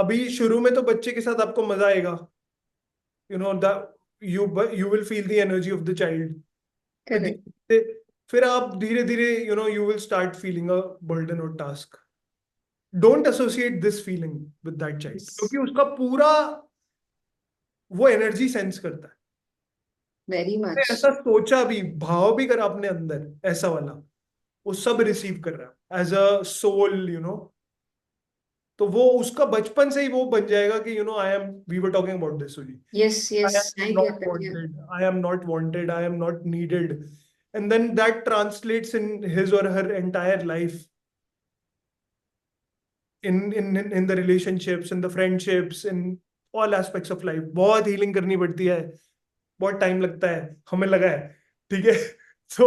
Speaker 2: अभी शुरू में तो बच्चे के साथ आपको मजा आएगा. The you will feel the energy of the child.
Speaker 1: Correct.
Speaker 2: फिर आप धीरे धीरे you will start feeling a burden or task. Don't associate this feeling with that child,
Speaker 1: Yes.
Speaker 2: क्योंकि उसका पूरा वो एनर्जी सेंस करता है.
Speaker 1: very
Speaker 2: आपने
Speaker 1: much.
Speaker 2: ऐसा सोचा भी, भाव भी करा अपने अंदर ऐसा वाला, वो सब रिसीव कर रहा है एज अ सोल, तो वो उसका बचपन से ही वो बन जाएगा कि I am, we were talking about this only,
Speaker 1: Yes,
Speaker 2: I
Speaker 1: yes,
Speaker 2: am
Speaker 1: I
Speaker 2: not
Speaker 1: get it. Yeah.
Speaker 2: wanted, I am not wanted, I am not needed. And then that translates in his or her entire life, in the relationships, in the friendships, in all aspects of life. बहुत healing करनी पड़ती है, बहुत time लगता है, हमें लगा है, ठीक है। तो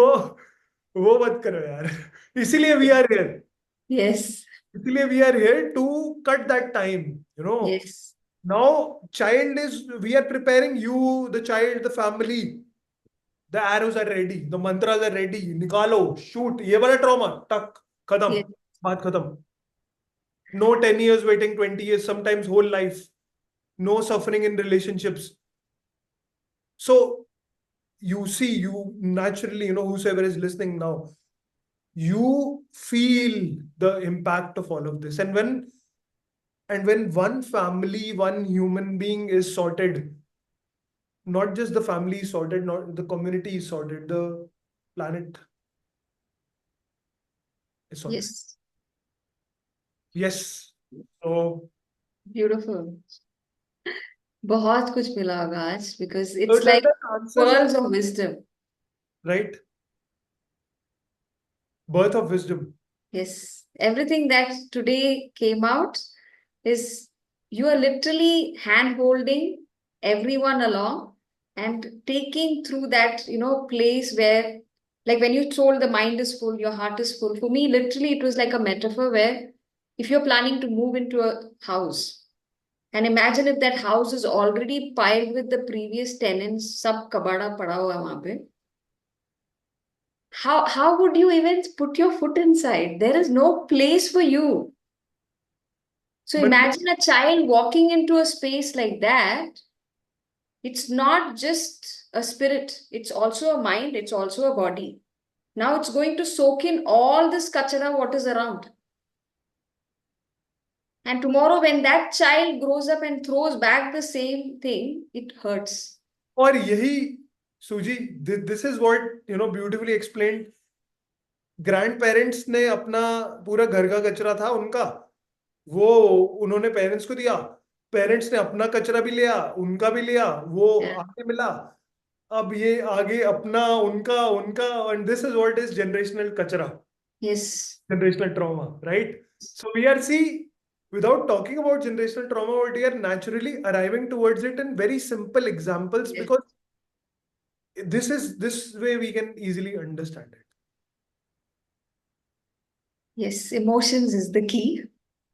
Speaker 2: वो मत करो यार। इसीलिए वी आर हियर,
Speaker 1: Yes,
Speaker 2: इसीलिए we are here to cut that time, you know
Speaker 1: yes,
Speaker 2: now child is, we are preparing you, the child, the family, the arrows are ready, the mantras are ready, निकालो, shoot, ये वाला trauma, टक, खत्म,
Speaker 1: yes,
Speaker 2: बात खत्म। No 10 years waiting, 20 years, sometimes whole life, no suffering in relationships. So you see, you naturally, whosoever is listening now, you feel the impact of all of this. And when one family, one human being is sorted, not just the family is sorted, not the community is sorted, the planet is sorted.
Speaker 1: yes.
Speaker 2: Yes. So,
Speaker 1: Beautiful. बहुत कुछ मिला होगा आज because
Speaker 2: so
Speaker 1: it's
Speaker 2: does
Speaker 1: like
Speaker 2: that answer your,
Speaker 1: pearls of wisdom.
Speaker 2: right? Birth of wisdom.
Speaker 1: Yes, everything that today came out is you are literally hand holding everyone along and taking through that, place where, like when you told the mind is full, your heart is full. For me, literally, it was like a metaphor where if you're planning to move into a house, and imagine if that house is already piled with the previous tenants, sab kabada pada hua hai wahan pe. How would you even put your foot inside? There is no place for you. So
Speaker 2: But
Speaker 1: imagine a child walking into a space like that. It's not just a spirit, it's also a mind, it's also a body. Now it's going to soak in all this kachara what is around. And tomorrow, when that child grows up and throws back the same thing, it hurts.
Speaker 2: और यही सूजी, this is what beautifully explained. Grand parents ने अपना पूरा घर का कचरा था उनका, वो उन्होंने पेरेंट्स को दिया, पेरेंट्स ने अपना कचरा भी लिया, उनका भी लिया, वो
Speaker 1: Yeah.
Speaker 2: आगे मिला, अब ये आगे अपना, उनका उनका, and this is what is generational कचरा,
Speaker 1: Yes.
Speaker 2: generational trauma, right? So we are, see, without talking about generational trauma, but we are naturally arriving towards it in very simple examples,
Speaker 1: Yeah.
Speaker 2: because this way we can easily understand it.
Speaker 1: Yes, emotions is the key.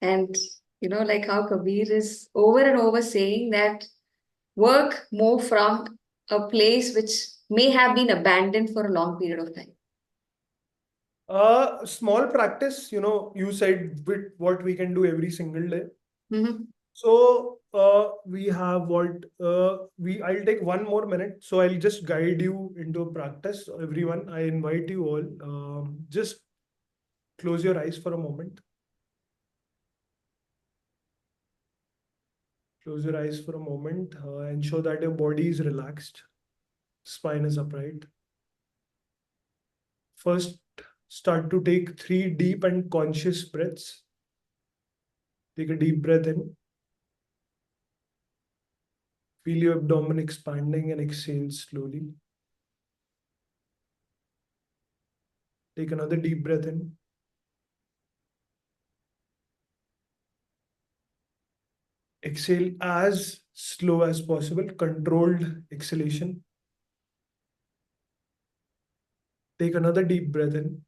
Speaker 1: And, like how Kabir is over and over saying that work more from a place which may have been abandoned for a long period of time.
Speaker 2: Small practice, you said with what we can do every single day.
Speaker 1: Mm-hmm.
Speaker 2: So we have what I'll take 1 more minute. So I'll just guide you into a practice. Everyone, I invite you all. Just close your eyes for a moment. Close your eyes for a moment. Ensure that your body is relaxed. Spine is upright. First, start to take 3 deep and conscious breaths. Take a deep breath in. Feel your abdomen expanding and exhale slowly. Take another deep breath in. Exhale as slow as possible, controlled exhalation. Take another deep breath in.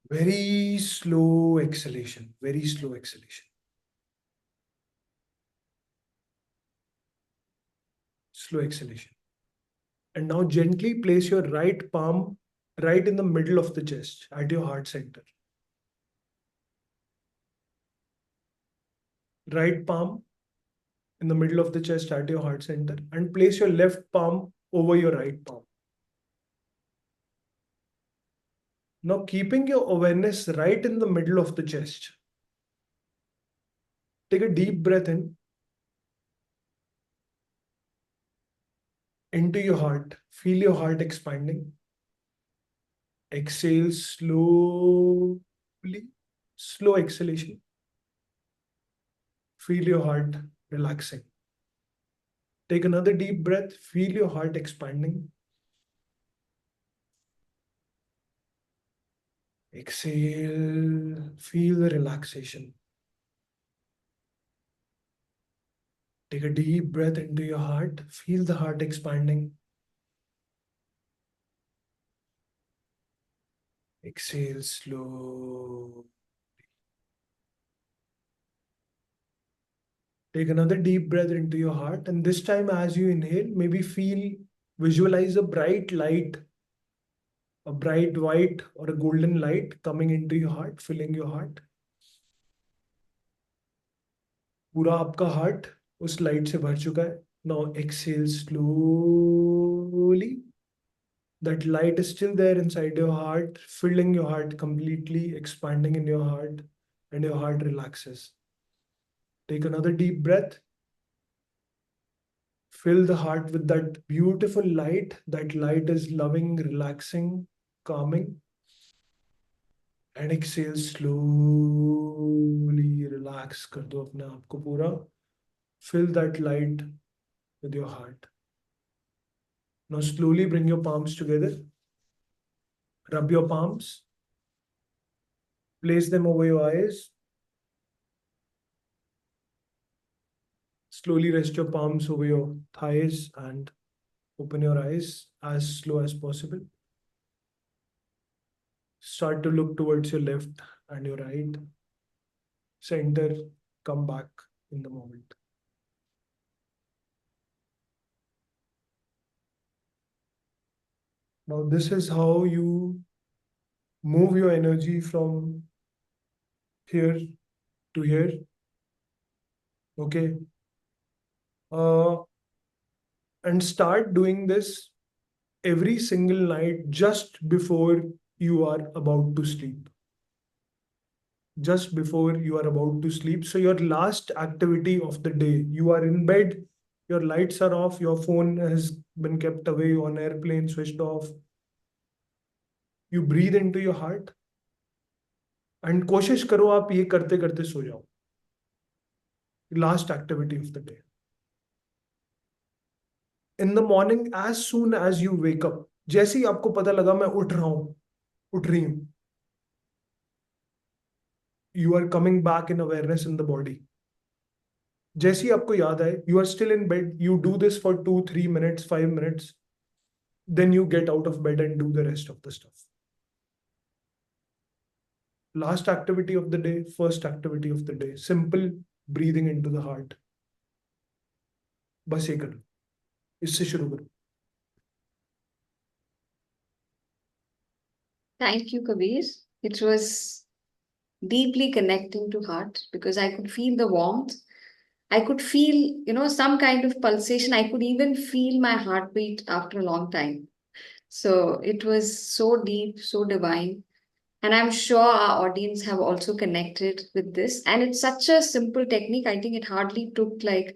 Speaker 2: Very slow exhalation, very slow exhalation. Slow exhalation. And now gently place your right palm right in the middle of the chest at your heart center. Right palm in the middle of the chest at your heart center, and place your left palm over your right palm. Now keeping your awareness right in the middle of the chest. Take a deep breath into your heart. Feel your heart expanding. Exhale slowly, slow exhalation. Feel your heart relaxing. Take another deep breath. Feel your heart expanding. Exhale. Feel the relaxation. Take a deep breath into your heart. Feel the heart expanding. Exhale slow. Take another deep breath into your heart. And this time, as you inhale, maybe visualize a bright white or a golden light coming into your heart, filling your heart. पूरा आपका heart उस light से भर चुका है. Now exhale slowly. That light is still there inside your heart, filling your heart completely, expanding in your heart, and your heart relaxes. Take another deep breath. Fill the heart with that beautiful light. That light is loving, relaxing, calming. And exhale slowly. Relax कर दो अपने आप को पूरा. Fill that light with your heart. Now slowly bring your palms together. Rub your palms. Place them over your eyes. Slowly rest your palms over your thighs and open your eyes as slow as possible. Start to look towards your left and your right. Center, come back in the moment. Now, this is how you move your energy from here to here. Okay. And start doing this every single night just before you are about to sleep. Just before you are about to sleep. So, your last activity of the day, you are in bed, your lights are off, your phone has been kept away on airplane, switched off. You breathe into your heart and कोशिश करो आप ये करते करते सो जाओ. Last activity of the day. In the morning, as soon as you wake up, जैसे ही आपको पता लगा मैं उठ रहा हूँ, उठ रही हूँ, you are coming back in awareness in the body. जैसे ही आपको याद आए, you are still in bed, you do this for 2, 3 minutes, 5 minutes, then you get out of bed and do the rest of the stuff. Last activity of the day, first activity of the day, simple breathing into the heart. बस ये करो, इससे शुरू करो.
Speaker 1: Thank you, Kabir. It was deeply connecting to heart because I could feel the warmth. I could feel, some kind of pulsation. I could even feel my heartbeat after a long time. So it was so deep, so divine. And I'm sure our audience have also connected with this. And it's such a simple technique. I think it hardly took like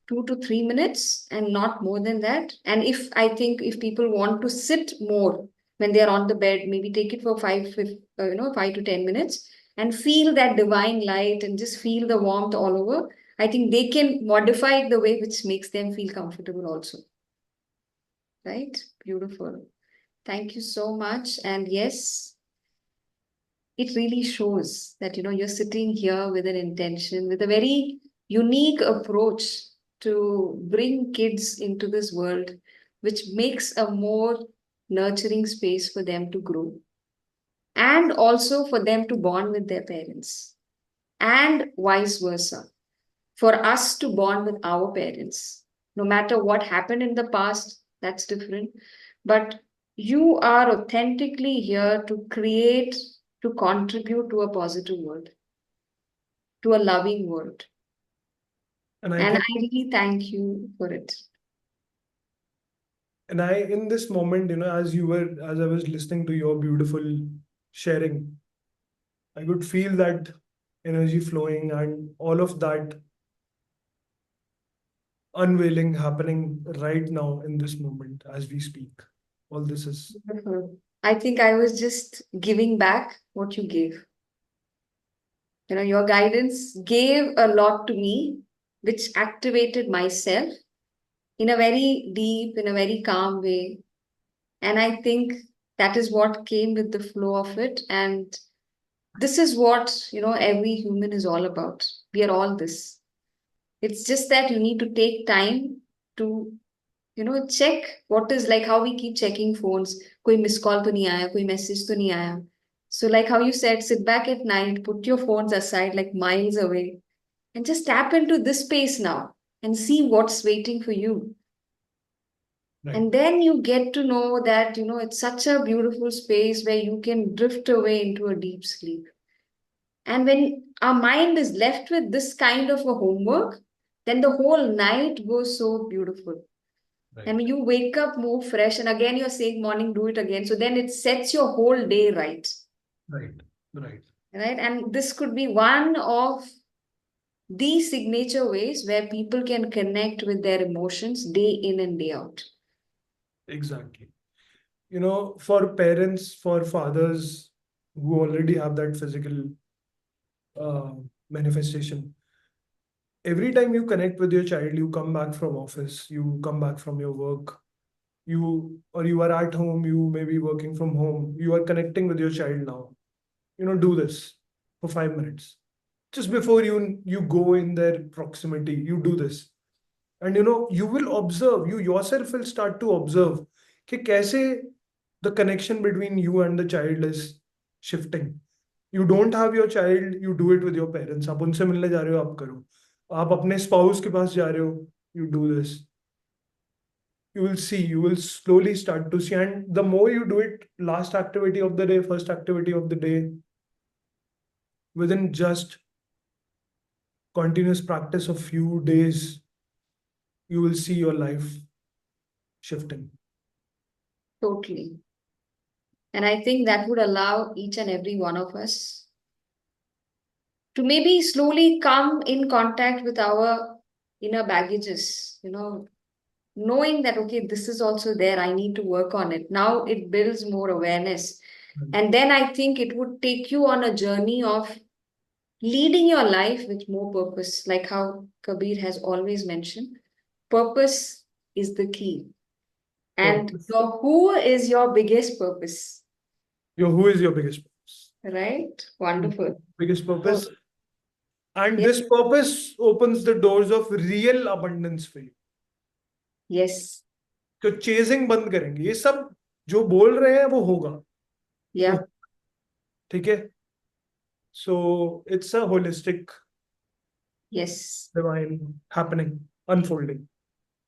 Speaker 1: 2 to 3 minutes and not more than that. And if people want to sit more when they're on the bed, maybe take it for 5 to 10 minutes and feel that divine light and just feel the warmth all over. I think they can modify it the way which makes them feel comfortable also. Right? Beautiful. Thank you so much. And yes, it really shows that you're sitting here with an intention, with a very unique approach to bring kids into this world, which makes a more nurturing space for them to grow and also for them to bond with their parents and vice versa, for us to bond with our parents. No matter what happened in the past, that's different. But you are authentically here to create, to contribute to a positive world, to a loving world.
Speaker 2: And
Speaker 1: And I really thank you for it.
Speaker 2: And in this moment, as I was listening to your beautiful sharing, I could feel that energy flowing, and all of that unveiling happening right now in this moment as we speak. All this is
Speaker 1: Wonderful. I think I was just giving back what you gave. Your guidance gave a lot to me, which activated myself in a very deep, in a very calm way. And I think that is what came with the flow of it. And this is what, every human is all about. We are all this. It's just that you need to take time to, check what is like how we keep checking phones. Koi miss call to nahi aaya, koi message to nahi aaya. So, like how you said, sit back at night, put your phones aside, like miles away, and just tap into this space now and see what's waiting for you.
Speaker 2: right.
Speaker 1: And then you get to know that, it's such a beautiful space where you can drift away into a deep sleep. And when our mind is left with this kind of a homework, then the whole night goes so beautiful.
Speaker 2: Right.
Speaker 1: I mean, you wake up more fresh, and again, you're saying morning, do it again. So then it sets your whole day right.
Speaker 2: Right. Right.
Speaker 1: Right. And this could be one of the signature ways where people can connect with their emotions day in and day out.
Speaker 2: Exactly. For parents, for fathers who already have that physical uh, manifestation, every time you connect with your child, you come back from office, you come back from your work, you are at home, you may be working from home, you are connecting with your child now. Do this for 5 minutes. Just before you go in their proximity, you do this. And you will observe, you yourself will start to observe कि कैसे the connection between you and the child is shifting. You don't have your child, you do it with your parents. आप उनसे मिलने जा रहे हो, आप करो. आप अपने spouse के पास जा रहे हो, you do this. You will slowly start to see. And the more you do it, last activity of the day, first activity of the day, within just continuous practice of few days, you will see your life shifting.
Speaker 1: Totally. And I think that would allow each and every one of us to maybe slowly come in contact with our inner baggages, knowing that, okay, this is also there, I need to work on it. Now it builds more awareness. And then I think it would take you on a journey of leading your life with more purpose, like how Kabir has always mentioned. Purpose is the key. And
Speaker 2: Purpose.
Speaker 1: your who is your biggest purpose.
Speaker 2: Who is your biggest purpose?
Speaker 1: Right? Wonderful.
Speaker 2: Biggest purpose.
Speaker 1: So,
Speaker 2: And
Speaker 1: yes.
Speaker 2: this purpose opens the doors of real abundance for you.
Speaker 1: Yes.
Speaker 2: तो chasing बंद करेंगे, ये सब जो बोल रहे हैं वो होगा.
Speaker 1: Yeah.
Speaker 2: ठीक है. So it's a holistic,
Speaker 1: Yes.
Speaker 2: divine happening, unfolding.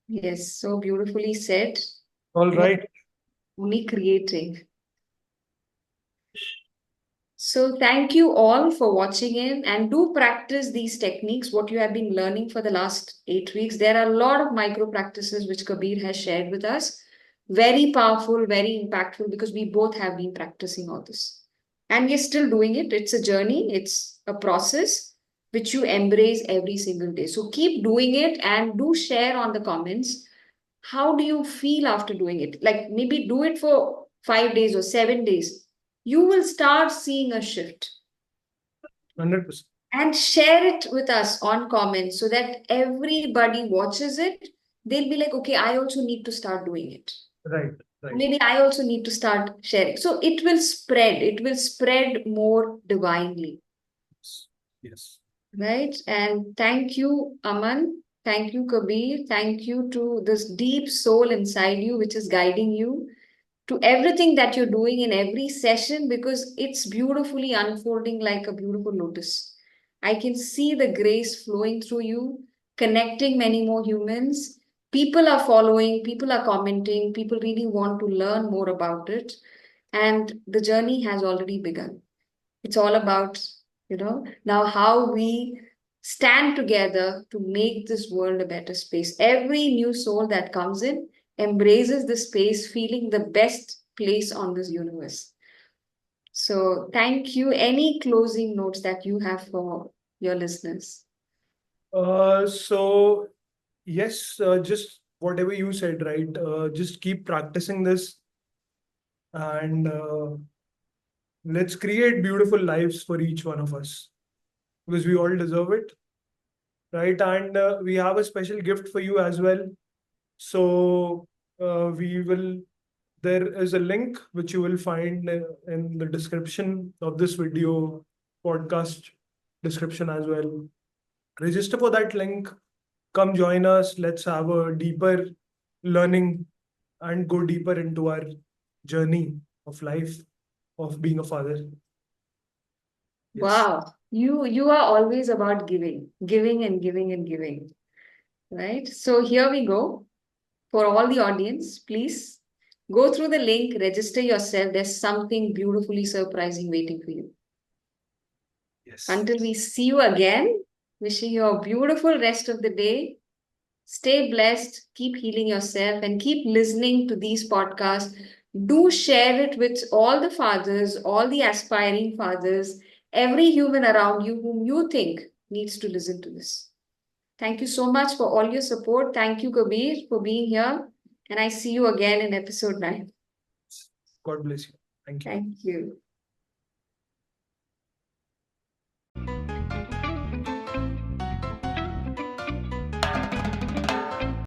Speaker 1: Yes. So beautifully said.
Speaker 2: All right.
Speaker 1: Only creating. So thank you all for watching in, and do practice these techniques, what you have been learning for the last 8 weeks. There are a lot of micro practices which Kabir has shared with us. Very powerful, very impactful, because we both have been practicing all this. And we're still doing it. It's a journey, it's a process which you embrace every single day. So keep doing it, and do share on the comments. How do you feel after doing it? Like maybe do it for 5 days or 7 days. You will start seeing a shift.
Speaker 2: 100%.
Speaker 1: And share it with us on comments so that everybody watches it. They'll be like, okay, I also need to start doing it.
Speaker 2: Right. Right.
Speaker 1: Maybe I also need to start sharing. So it will spread more divinely.
Speaker 2: Yes.
Speaker 1: Right? And thank you, Aman. Thank you, Kabir. Thank you to this deep soul inside you, which is guiding you to everything that you're doing in every session, because it's beautifully unfolding like a beautiful lotus. I can see the grace flowing through you, connecting many more humans. People are following, people are commenting, people really want to learn more about it. And the journey has already begun. It's all about, now how we stand together to make this world a better space. Every new soul that comes in embraces the space, feeling the best place on this universe. So thank you. Any closing notes that you have for your listeners?
Speaker 2: So yes, just whatever you said, right? Just keep practicing this, and let's create beautiful lives for each one of us, because we all deserve it, right? And we have a special gift for you as well. So we will. There is a link which you will find in the description of this video podcast description as well. Register for that link. Come join us. Let's have a deeper learning and go deeper into our journey of life of being a father. Yes.
Speaker 1: Wow. You are always about giving, giving and giving and giving, right? So here we go. For all the audience, please go through the link, register yourself. There's something beautifully surprising waiting for you.
Speaker 2: Yes.
Speaker 1: Until we see you again, wishing you a beautiful rest of the day. Stay blessed, keep healing yourself, and keep listening to these podcasts. Do share it with all the fathers, all the aspiring fathers, every human around you whom you think needs to listen to this. Thank you so much for all your support. Thank you, Kabir, for being here. And I see you again in episode 9.
Speaker 2: God bless you. Thank you.
Speaker 1: Thank you.